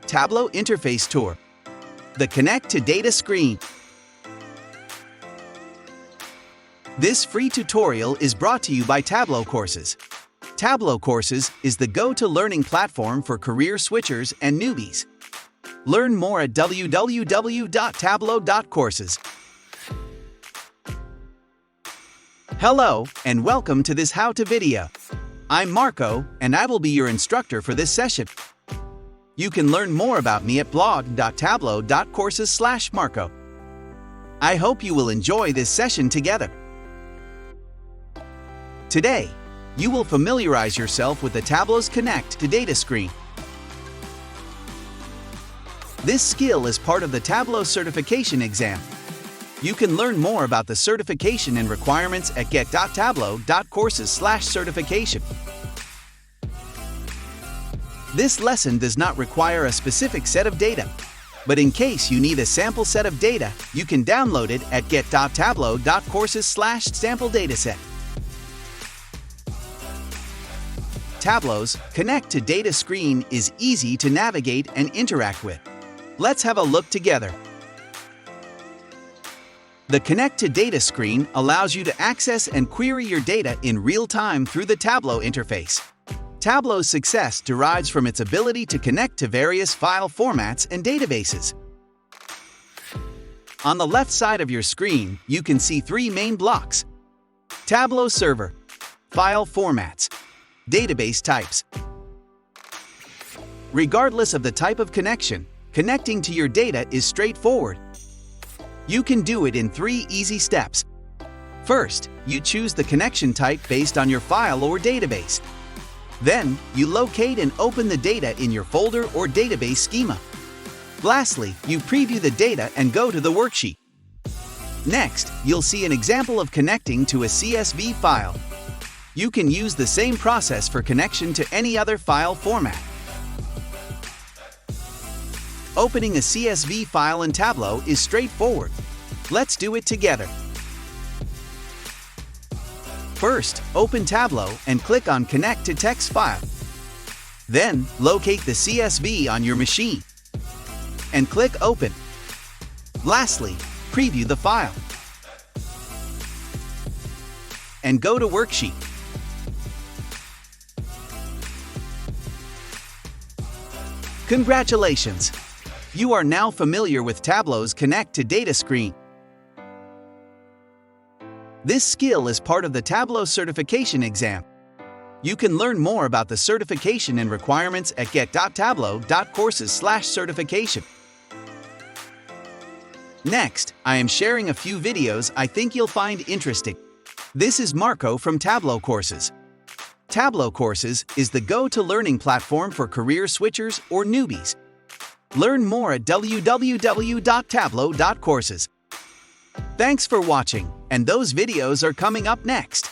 Tableau Interface Tour. The Connect to Data screen. This free tutorial is brought to you by Tableau.Courses. Tableau.Courses is the go-to learning platform for career switchers and newbies. Learn more at www.tableau.courses. Hello, and welcome to this how-to video. I'm Marco, and I will be your instructor for this session. You can learn more about me at blog.tableau.courses/Marco. I hope you will enjoy this session together. Today, you will familiarize yourself with the Tableau's Connect to Data screen. This skill is part of the Tableau certification exam. You can learn more about the certification and requirements at get.tableau.courses/certification. This lesson does not require a specific set of data, but in case you need a sample set of data, you can download it at get.tableau.courses/sample dataset. Tableau's Connect to Data screen is easy to navigate and interact with. Let's have a look together. The Connect to Data screen allows you to access and query your data in real time through the Tableau interface. Tableau's success derives from its ability to connect to various file formats and databases. On the left side of your screen, you can see three main blocks: Tableau Server, File Formats, Database Types. Regardless of the type of connection, connecting to your data is straightforward. You can do it in 3 easy steps. First, you choose the connection type based on your file or database. Then, you locate and open the data in your folder or database schema. Lastly, you preview the data and go to the worksheet. Next, you'll see an example of connecting to a CSV file. You can use the same process for connection to any other file format. Opening a CSV file in Tableau is straightforward. Let's do it together. First, open Tableau and click on Connect to Text File. Then, locate the CSV on your machine and click Open. Lastly, preview the file and go to Worksheet. Congratulations! You are now familiar with Tableau's Connect to Data screen. This skill is part of the Tableau certification exam. You can learn more about the certification and requirements at get.tableau.courses/certification. Next, I am sharing a few videos I think you'll find interesting. This is Marco from Tableau.Courses. Tableau.Courses is the go-to learning platform for career switchers or newbies. Learn more at www.tableau.courses. Thanks for watching, and those videos are coming up next.